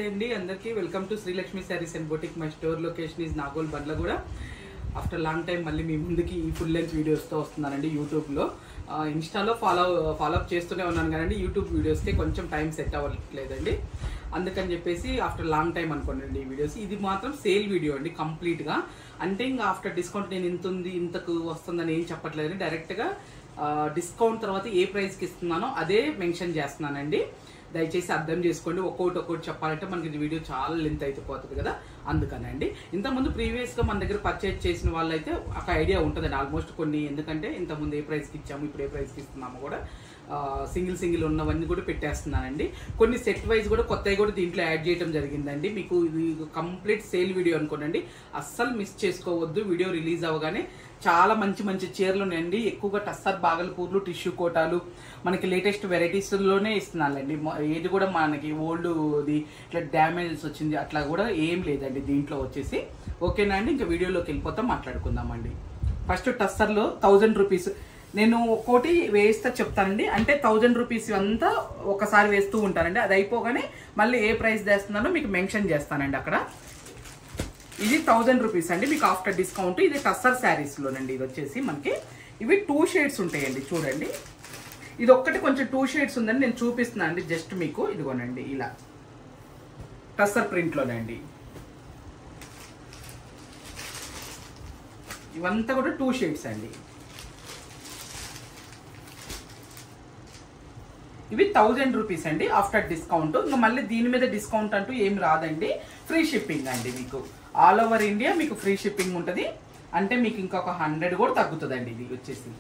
అండి అందరికీ welcome to Srilakshmi saris and boutique. My store location is Nagole Bandlaguda. After long time మళ్ళీ మీ ముందుకి ఈ ఫుల్ లెంత్ వీడియోస్తో వస్తున్నానండి. యూట్యూబ్లో ఇన్స్టాలో ఫాలోఅప్ చేస్తూనే ఉన్నాను కానీ యూట్యూబ్ వీడియోస్కి కొంచెం టైం సెట్ అవ్వట్లేదండి. అందుకని చెప్పేసి ఆఫ్టర్ లాంగ్ టైం అనుకోండి ఈ వీడియోస్. ఇది మాత్రం సేల్ వీడియో అండి కంప్లీట్గా. అంటే ఇంకా ఆఫ్టర్ డిస్కౌంట్ నేను ఇంత ఉంది ఇంతకు వస్తుందని ఏం చెప్పట్లేదండి. డైరెక్ట్గా డిస్కౌంట్ తర్వాత ఏ ప్రైస్కి ఇస్తున్నానో అదే మెన్షన్ చేస్తున్నానండి. దయచేసి అర్థం చేసుకోండి. ఒక్కొక్కటి చెప్పాలంటే మనకి ఇది వీడియో చాలా లెంత్ అయిపోతుంది కదా, అందుకనండి. ఇంతకుముందు ప్రీవియస్గా మన దగ్గర పర్చేజ్ చేసిన వాళ్ళైతే ఒక ఐడియా ఉంటుందండి ఆల్మోస్ట్ కొన్ని. ఎందుకంటే ఇంతకుముందు ఏ ప్రైస్కి ఇచ్చాము ఇప్పుడు ఏ ప్రైస్కి ఇస్తున్నాము కూడా సింగిల్ ఉన్నవన్నీ కూడా పెట్టేస్తున్నానండి. కొన్ని సెట్ వైజ్ కూడా కొత్తవి కూడా దీంట్లో యాడ్ చేయడం జరిగిందండి. మీకు ఇది కంప్లీట్ సేల్ వీడియో అనుకోండి, అస్సలు మిస్ చేసుకోవద్దు. వీడియో రిలీజ్ అవ్వగానే చాలా మంచి చీరలు ఉన్నాయండి. ఎక్కువగా టస్సర్ బాగల్పూర్లు, టిష్యూ కోటాలు మనకి లేటెస్ట్ వెరైటీస్లోనే ఇస్తున్నానండి. ఏది కూడా మనకి ఓల్డ్ది ఇట్లా డ్యామేజెస్ వచ్చింది అట్లా కూడా ఏం లేదండి దీంట్లో వచ్చేసి. ఓకేనా అండి, ఇంకా వీడియోలోకి వెళ్ళిపోతాం, మాట్లాడుకుందామండి. ఫస్ట్ టస్సర్లో 1000 రూపీస్ నేను ఒక్కోటి వేస్తా చెప్తానండి. అంటే 1000 రూపీస్ అంతా ఒకసారి వేస్తూ ఉంటానండి. అది అయిపోగానే మళ్ళీ ఏ ప్రైస్ చేస్తున్నానో మీకు మెన్షన్ చేస్తానండి అక్కడ. ఇది 1000 రూపీస్ అండి మీకు ఆఫ్టర్ డిస్కౌంట్. ఇది టస్సర్ శారీస్లోనండి. ఇది వచ్చేసి మనకి ఇవి 2 షేడ్స్ ఉంటాయండి. చూడండి, ఇది ఒక్కటి కొంచెం 2 షేడ్స్ ఉందని నేను చూపిస్తున్నాను అండి జస్ట్ మీకు. ఇదిగోనండి ఇలా టస్సర్ ప్రింట్లోనండి. ఇవంతా కూడా 2 షేడ్స్ అండి. ఇవి 1000 రూపీస్ అండి ఆఫ్టర్ డిస్కౌంట్. ఇంకా మళ్ళీ దీని మీద డిస్కౌంట్ అంటూ ఏం రాదండి. ఫ్రీ షిప్పింగ్ అండి మీకు. ఆల్ ఓవర్ ఇండియా మీకు ఫ్రీ షిప్పింగ్ ఉంటుంది. అంటే మీకు ఇంకొక 100 కూడా తగ్గుతుందండి. ఇది వచ్చేసి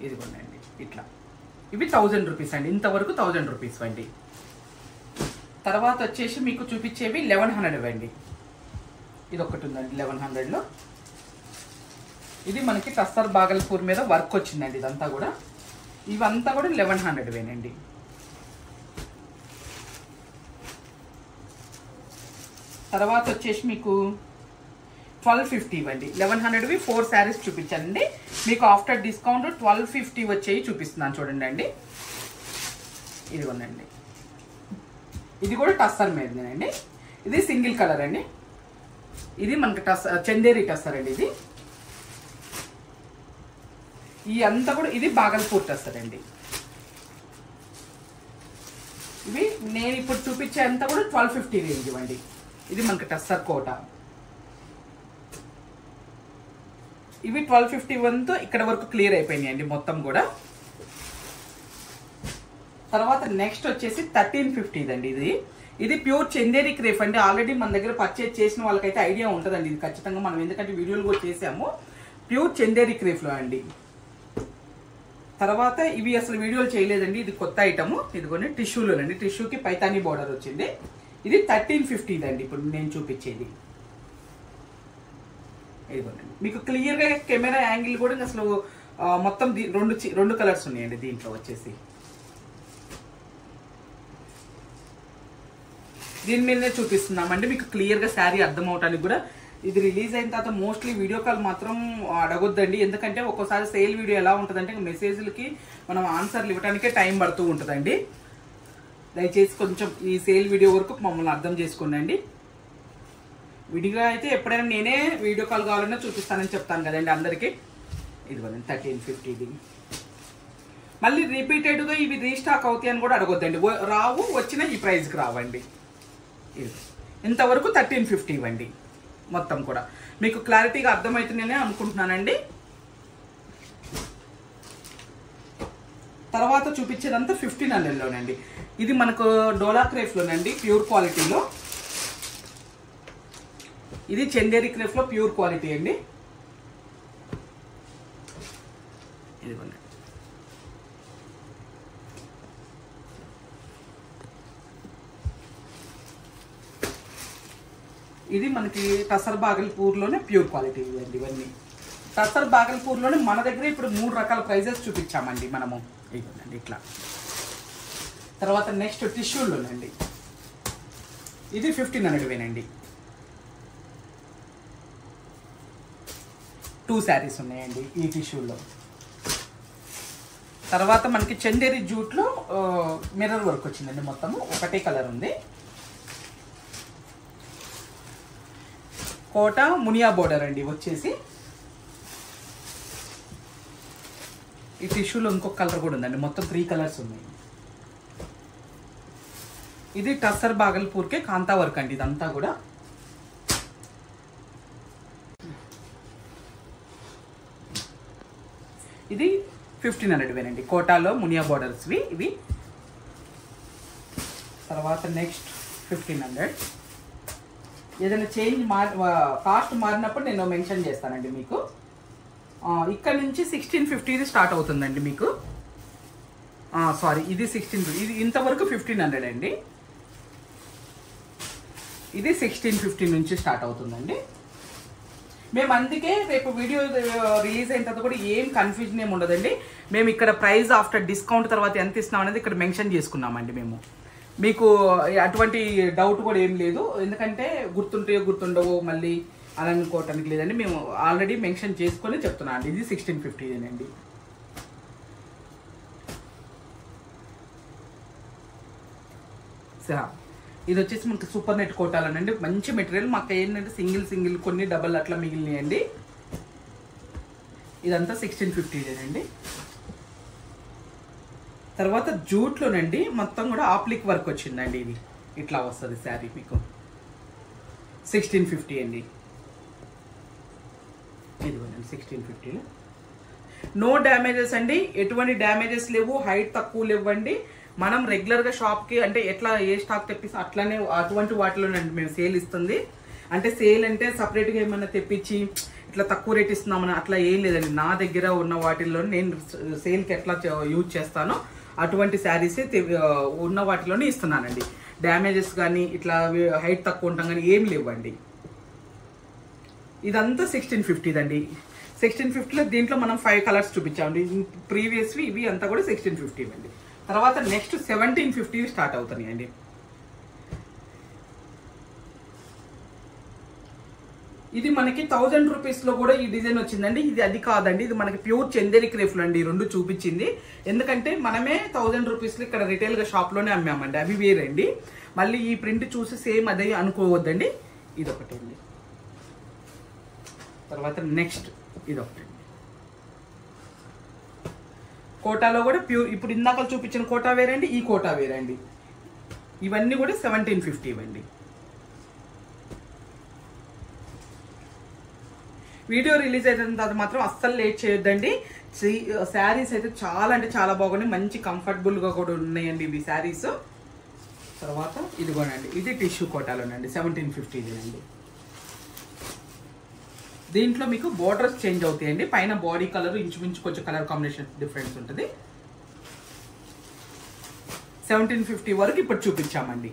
ఇదిగోండి ఇట్లా. ఇవి 1000 రూపీస్ అండి. ఇంతవరకు 1000 రూపీస్ అండి. తర్వాత వచ్చేసి మీకు చూపించేవి 1100 అండి. ఇది ఒకటి ఉందండి 1100లో. ఇది మనకి టస్సర్ బాగల్పూర్ మీద వర్క్ వచ్చిందండి ఇదంతా కూడా. ఇవంతా కూడా 1100 వేనండి. తర్వాత వచ్చేసి మీకు 1250 ఇవ్వండి. 1100వి 4 శారీస్ చూపించానండి. మీకు ఆఫ్టర్ డిస్కౌంట్ 1250 వచ్చేవి చూపిస్తున్నాను చూడండి అండి. ఇదిగోనండి, ఇది కూడా టస్సర్ మీదనేనండి. ఇది సింగిల్ కలర్ అండి. ఇది మనకి చందేరి టస్సర్ అండి. ఈ అంతా కూడా ఇది బాగల్పూర్ టస్సర్ అండి. ఇవి నేను ఇప్పుడు చూపించే అంతా కూడా 1250 రేంజ్ ఇవ్వండి. ఇది మనకి టస్సర్ కోట. ఇవి 1251తో ఇక్కడ వరకు క్లియర్ అయిపోయినాయి అండి మొత్తం కూడా. తర్వాత నెక్స్ట్ వచ్చేసి 1350 అండి. ఇది ప్యూర్ చందేరి క్రేప్ అండి. ఆల్రెడీ మన దగ్గర పర్చేజ్ చేసిన వాళ్ళకైతే ఐడియా ఉంటుందండి ఇది ఖచ్చితంగా. మనం ఎందుకంటే వీడియోలు కూడా చేసాము. ప్యూర్ చందేరి క్రేప్లో అండి. తర్వాత ఇవి అసలు వీడియోలు చేయలేదండి. ఇది కొత్త ఐటము. ఇదిగోండి టిష్యూలోనండి. టిష్యూకి పైతానీ బార్డర్ వచ్చింది. ఇది 1350 అండి ఇప్పుడు నేను చూపించేది. ఇదిగోండి మీకు క్లియర్గా కెమెరా యాంగిల్ కూడా అసలు మొత్తం రెండు కలర్స్ ఉన్నాయండి దీంట్లో వచ్చేసి. దీని మీదనే చూపిస్తున్నామండి మీకు క్లియర్గా శారీ అర్థం అవటానికి కూడా. ఇది రిలీజ్ అయిన తర్వాత మోస్ట్లీ వీడియో కాల్ మాత్రం అడగొద్దండి. ఎందుకంటే ఒక్కోసారి సేల్ వీడియో ఎలా ఉంటుందంటే మెసేజ్లకి మనం ఆన్సర్లు ఇవ్వడానికే టైం పడుతూ ఉంటుందండి. దయచేసి కొంచెం ఈ సేల్ వీడియో వరకు మమ్మల్ని అర్థం చేసుకోండి. విడిగా అయితే ఎప్పుడైనా నేనే వీడియో కాల్ కావాలన్నా చూపిస్తానని చెప్తాను కదండి అందరికీ. ఇదిగోండి 1350 ఇది. మళ్ళీ రిపీటెడ్గా ఇవి రీస్టాక్ అవుతాయి అని కూడా అడగొద్దండి. రావు, వచ్చినా ఈ ప్రైస్కి రావండి. ఇది ఇంతవరకు 1350 ఇవ్వండి మొత్తం కూడా. మీకు క్లారిటీగా అర్థమవుతుందనే అనుకుంటున్నానండి. తర్వాత చూపించేదంతా 1500లోనండి. ఇది మనకు డోలా క్రేఫ్లోనండి ప్యూర్ క్వాలిటీలో. ఇది చందేరి క్రేఫ్లో ప్యూర్ క్వాలిటీ అండి. ఇదిగోండి ఇది మనకి టస్సర్ బాగల్పూర్లోనే ప్యూర్ క్వాలిటీ ఇవ్వండి. ఇవన్నీ టస్సర్ బాగల్పూర్లోనే మన దగ్గర ఇప్పుడు 3 రకాల ప్రైజెస్ చూపించామండి మనము. ఇదిగోండి ఇట్లా. తర్వాత నెక్స్ట్ టిష్యూలోనండి. ఇది 1500 వేనండి. 2 శారీస్ ఉన్నాయండి ఈ టిష్యూలో. తర్వాత మనకి చందేరి జూట్లో మిర్రర్ వర్క్ వచ్చిందండి. మొత్తము ఒకటే కలర్ ఉంది. కోట మునియా బోర్డర్ అండి వచ్చేసి. ఈ టిష్యూలో ఇంకొక కలర్ కూడా ఉందండి, మొత్తం 3 కలర్స్ ఉన్నాయి. ఇది టస్సర్ బాగల్పూర్కే కాంతా వర్క్ అండి ఇదంతా కూడా. ఇది 1500 వేనండి కోటాలో మునియా బోర్డర్స్వి ఇవి. తర్వాత నెక్స్ట్ 1500. ఏదైనా చేంజ్ కాస్ట్ మారినప్పుడు నేను మెన్షన్ చేస్తానండి మీకు. ఇక్కడ నుంచి 1650 స్టార్ట్ అవుతుందండి మీకు. సారీ, ఇది 16, ఇది ఇంతవరకు 1500 అండి. ఇది 1650 నుంచి స్టార్ట్ అవుతుందండి. మేము అందుకే రేపు వీడియో రిలీజ్ అయిన తర్వాత కూడా ఏం కన్ఫ్యూజన్ ఏమి ఉండదండి. మేము ఇక్కడ ప్రైస్ ఆఫ్టర్ డిస్కౌంట్ తర్వాత ఎంత ఇస్తున్నాం అనేది ఇక్కడ మెన్షన్ చేసుకున్నామండి మేము. మీకు అటువంటి డౌట్ కూడా ఏం లేదు, ఎందుకంటే గుర్తుంటాయో గుర్తుండవో మళ్ళీ అలా అనుకోవటానికి లేదండి. మేము ఆల్రెడీ మెన్షన్ చేసుకొని చెప్తున్నాం అండి. ఇది 1650 అండి. సరే, ఇది వచ్చేసి మనకి సూపర్ నెట్ కోటాలనండి. మంచి మెటీరియల్. మాకు ఏంటంటే సింగిల్ కొన్ని డబల్ అట్లా మిగిలినాయండి. ఇదంతా 1650 అండి. తర్వాత జూట్లోనండి మొత్తం కూడా ఆప్లిక్ వర్క్ వచ్చిందండి. ఇది ఇట్లా వస్తుంది శారీ మీకు 1650 అండి. ఇదిగోనండి 1650లో నో డ్యామేజెస్ అండి, ఎటువంటి డ్యామేజెస్ లేవు, హైట్ తక్కువ లేవండి. మనం రెగ్యులర్గా షాప్కి అంటే ఎట్లా ఏ స్టాక్ తెప్పిస్తే అట్లానే అటువంటి వాటిలోనండి మేము సేల్ ఇస్తుంది. అంటే సేల్ అంటే సపరేట్గా ఏమన్నా తెప్పించి ఇట్లా తక్కువ రేట్ ఇస్తున్నామని అట్లా ఏం లేదండి. నా దగ్గర ఉన్న వాటిల్లో నేను సేల్కి ఎట్లా యూజ్ చేస్తానో అటువంటి శారీసే ఉన్న వాటిలోనే ఇస్తున్నానండి. డ్యామేజెస్ కానీ ఇట్లా హైట్ తక్కువ ఉంటాం కానీ ఏం లేవండి. ఇదంతా 1650 అండి. 1650లో దీంట్లో మనం 5 కలర్స్ చూపించామండి. ప్రీవియస్వి ఇవి అంతా కూడా 1650 అండి. తర్వాత నెక్స్ట్ 1750 స్టార్ట్ అవుతున్నాయి అండి. ఇది మనకి 1000 రూపీస్లో కూడా ఈ డిజైన్ వచ్చిందండి. ఇది అది కాదండి, ఇది మనకి ప్యూర్ చందేరి క్రేఫ్లు అండి. రెండు చూపించింది ఎందుకంటే మనమే 1000 రూపీస్లో ఇక్కడ రిటైల్గా షాప్లోనే అమ్మామండి. అవి వేరండి. మళ్ళీ ఈ ప్రింట్ చూసి సేమ్ అదే అనుకోవద్దండి. ఇది ఒకటి అండి. తర్వాత నెక్స్ట్ ఇది ఒకటి కోటాలో కూడా ప్యూర్. ఇప్పుడు ఇందాక చూపించిన కోటా వేరండి, ఈ కోటా వేరండి. ఇవన్నీ కూడా 1750 అండి. వీడియో రిలీజ్ అయిన తర్వాత మాత్రం అస్సలు లేట్ చేయొద్దండి. శారీస్ అయితే చాలా అంటే చాలా బాగున్నాయి, మంచి కంఫర్టబుల్గా కూడా ఉన్నాయండి ఇవి శారీస్. తర్వాత ఇదిగోనండి, ఇది టిష్యూ కోటాలోనండి 1750 అండి. దీంట్లో మీకు బోర్డర్స్ చేంజ్ అవుతాయండి. పైన బాడీ కలర్ ఇంచుమించు కొంచెం కలర్ కాంబినేషన్ డిఫరెన్స్ ఉంటుంది. 1750 వరకు ఇప్పుడు చూపించామండి.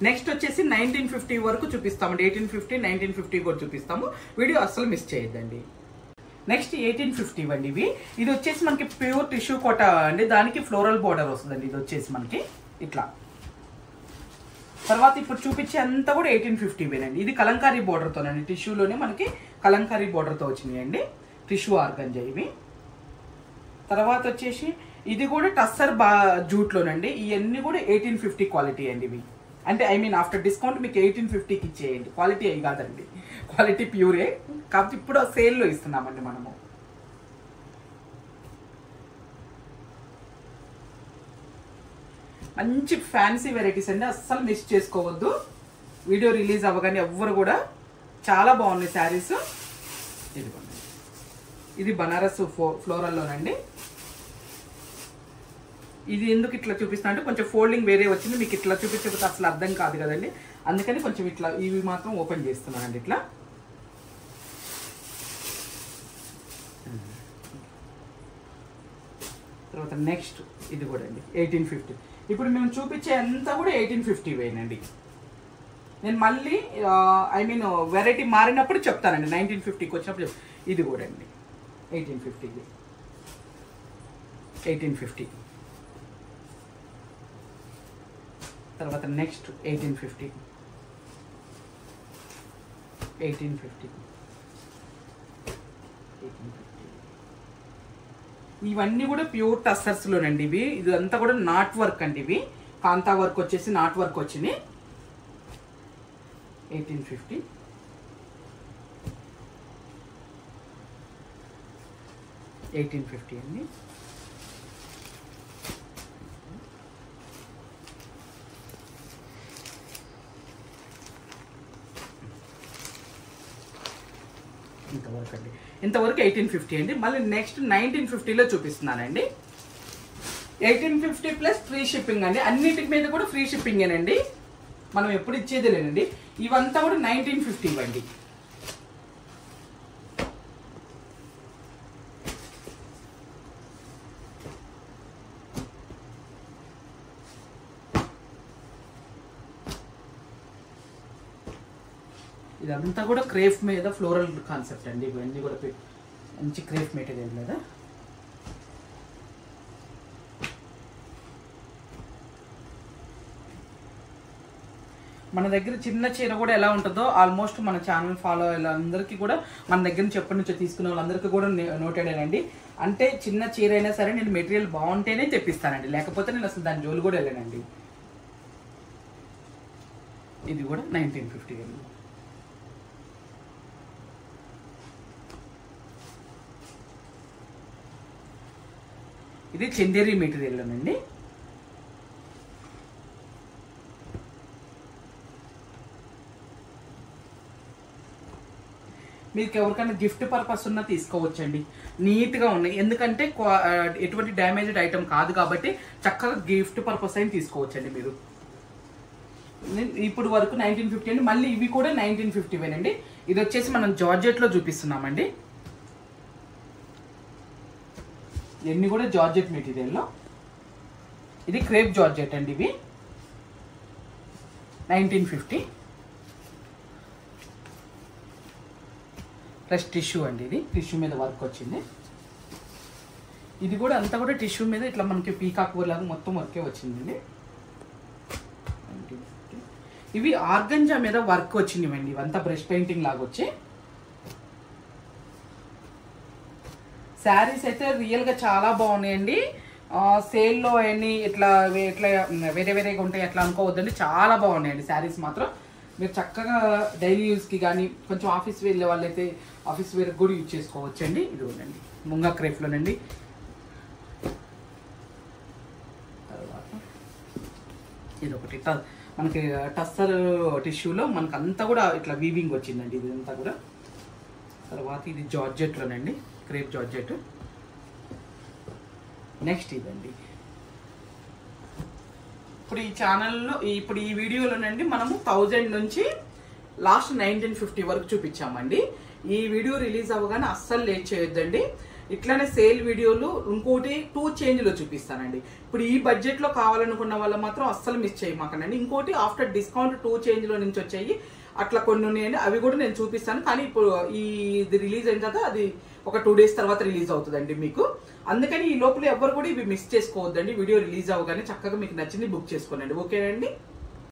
నెక్స్ట్ వచ్చేసి 1950 వరకు చూపిస్తామండి. 1850, 1950 కూడా చూపిస్తాము. వీడియో అస్సలు మిస్ చేయొద్దండి. నెక్స్ట్ 1850 అండి ఇవి. ఇది వచ్చేసి మనకి ప్యూర్ టిష్యూ కోట అండి. దానికి ఫ్లోరల్ బోర్డర్ వస్తుందండి. ఇది వచ్చేసి మనకి ఇట్లా. తర్వాత ఇప్పుడు చూపించే అంతా కూడా 1850 వేనండి. ఇది కలంకారీ బోర్డర్తోనండి. టిష్యూలోనే మనకి కలంకారీ బోర్డర్తో వచ్చినాయండి. టిష్యూ ఆర్గంజా ఇవి. తర్వాత వచ్చేసి ఇది కూడా టస్సర్ జూట్లోనండి. ఇవన్నీ కూడా 1850 క్వాలిటీ అండి ఇవి. అంటే ఐ మీన్ ఆఫ్టర్ డిస్కౌంట్ మీకు 1850కి ఇచ్చేయండి. క్వాలిటీ అవి కాదండి, క్వాలిటీ ప్యూరే. కాబట్టి ఇప్పుడు సేల్లో ఇస్తున్నామండి మనము. మంచి ఫ్యాన్సీ వెరైటీస్ అండి, అస్సలు మిస్ చేసుకోవద్దు. వీడియో రిలీజ్ అవ్వగానే ఎవ్వరు కూడా. చాలా బాగున్నాయి శారీస్. ఇదిగోండి, ఇది బనారస్ ఫ్లోరల్లోనండి. ఇది ఎందుకు ఇట్లా చూపిస్తున్నా అంటే కొంచెం ఫోల్డింగ్ వేరే వచ్చింది. మీకు ఇట్లా చూపించకపోతే అసలు అర్థం కాదు కదండి. అందుకని కొంచెం ఇట్లా ఇవి మాత్రం ఓపెన్ చేస్తున్నానండి ఇట్లా. తర్వాత నెక్స్ట్ ఇది కూడా అండి 1850. ఇప్పుడు మేము చూపించే అంతా కూడా 1850 వేనండి. నేను మళ్ళీ ఐ మీన్ వెరైటీ మారినప్పుడు చెప్తానండి. 1950కి వచ్చినప్పుడు ఇది కూడా అండి 1850. తర్వాత నెక్స్ట్ 1850. ఇవన్నీ కూడా ప్యూర్ టస్సర్స్లోనండి ఇవి. ఇదంతా కూడా నాట్ వర్క్ అండి. ఇవి కాంతా వర్క్ వచ్చేసి నాట్ వర్క్ వచ్చినాయి. 1850. అండి. ఇంతవరకు 1850 అండి. మళ్ళీ నెక్స్ట్ 1950లో చూపిస్తున్నానండి. 1850 ప్లస్ ఫ్రీ షిప్పింగ్ అండి. అన్నిటి మీద కూడా ఫ్రీ షిప్పింగేనండి, మనం ఎప్పుడు ఇచ్చేది లేనండి. ఇవంతా కూడా 1950 అండి. ఇదంతా కూడా క్రేప్ మీద ఫ్లోరల్ కాన్సెప్ట్ అండి. ఇవన్నీ కూడా మంచి క్రేప్ మెటీరియల్ మీద. మన దగ్గర చిన్న చీర కూడా ఎలా ఉంటుందో ఆల్మోస్ట్ మన ఛానల్ ఫాలో అయ్యే అందరికీ కూడా మన దగ్గర నుంచి ఎప్పటి నుంచో తీసుకునే వాళ్ళందరికీ కూడా నోటెడేనండి. అంటే చిన్న చీర అయినా సరే నేను మెటీరియల్ బాగుంటేనే తెప్పిస్తానండి, లేకపోతే నేను అసలు దాని జోలు కూడా వెళ్ళానండి. ఇది కూడా 1950 అండి. ఇది చందేరి మెటీరియల్ అండి. మీకు ఎవరికైనా గిఫ్ట్ పర్పస్ ఉన్నా తీసుకోవచ్చండి. నీట్గా ఉన్నాయి, ఎందుకంటే ఎటువంటి డ్యామేజ్డ్ ఐటమ్ కాదు కాబట్టి చక్కగా గిఫ్ట్ పర్పస్ అయినా తీసుకోవచ్చండి మీరు. ఇప్పుడు వరకు 1950 అండి. మళ్ళీ ఇవి కూడా 1950 అండి. ఇది వచ్చేసి మనం జార్జెట్లో చూపిస్తున్నామండి. ఇవన్నీ కూడా జార్జెట్ మెటీరియల్లో. ఇది క్రేప్ జార్జెట్ అండి. ఇవి 1950 ప్లస్ టిష్యూ అండి. ఇది టిష్యూ మీద వర్క్ వచ్చింది. ఇది కూడా అంతా కూడా టిష్యూ మీద ఇట్లా మనకి పీకాక్ లాగా మొత్తం వర్కే వచ్చిందండి. ఇవి ఆర్గంజా మీద వర్క్ వచ్చిందండి. ఇవంతా బ్రష్ పెయింటింగ్ లాగా వచ్చి శారీస్ అయితే రియల్గా చాలా బాగున్నాయండి. సేల్లో అన్నీ ఇట్లా ఇట్లా వేరే వేరేగా ఉంటాయి అట్లా అనుకోవద్దండి, చాలా బాగున్నాయండి శారీస్ మాత్రం. మీరు చక్కగా డైలీ యూస్కి కానీ కొంచెం ఆఫీస్ వెళ్ళే వాళ్ళైతే ఆఫీస్ వేర్ కూడా యూజ్ చేసుకోవచ్చండి. ఇది ఉండండి ముంగా క్రేప్లోనండి. తర్వాత ఇది ఒకటి మనకి టస్సర్ టిష్యూలో మనకు అంతా కూడా ఇట్లా వీవింగ్ వచ్చిందండి ఇదంతా కూడా. తర్వాత ఇది జార్జెట్లోనండి, క్రేప్ జార్జెట్. నెక్స్ట్ ఇదండి. ఇప్పుడు ఈ ఛానల్లో ఇప్పుడు ఈ వీడియోలోనండి మనము 1000 నుంచి లాస్ట్ 1950 వరకు చూపించామండి. ఈ వీడియో రిలీజ్ అవ్వగానే అస్సలు లేట్ చేయొద్దండి. ఇట్లానే సేల్ వీడియోలు ఇంకోటి 2 చేంజ్లో చూపిస్తానండి. ఇప్పుడు ఈ బడ్జెట్లో కావాలనుకున్న వాళ్ళు మాత్రం అస్సలు మిస్ చేయమాకండి. ఇంకోటి ఆఫ్టర్ డిస్కౌంట్ 2 చేంజ్లో నుంచి వచ్చాయి, అట్లా కొన్ని ఉన్నాయండి, అవి కూడా నేను చూపిస్తాను. కానీ ఇప్పుడు ఇది రిలీజ్ అయిన తర్వాత అది ఒక 2 days తర్వాత రిలీజ్ అవుతుందండి మీకు. అందుకని ఈ లోపల ఎవ్వరు కూడా ఇవి మిస్ చేసుకోవద్దండి. వీడియో రిలీజ్ అవ్వగానే చక్కగా మీకు నచ్చింది బుక్ చేసుకోనండి. ఓకేనండి.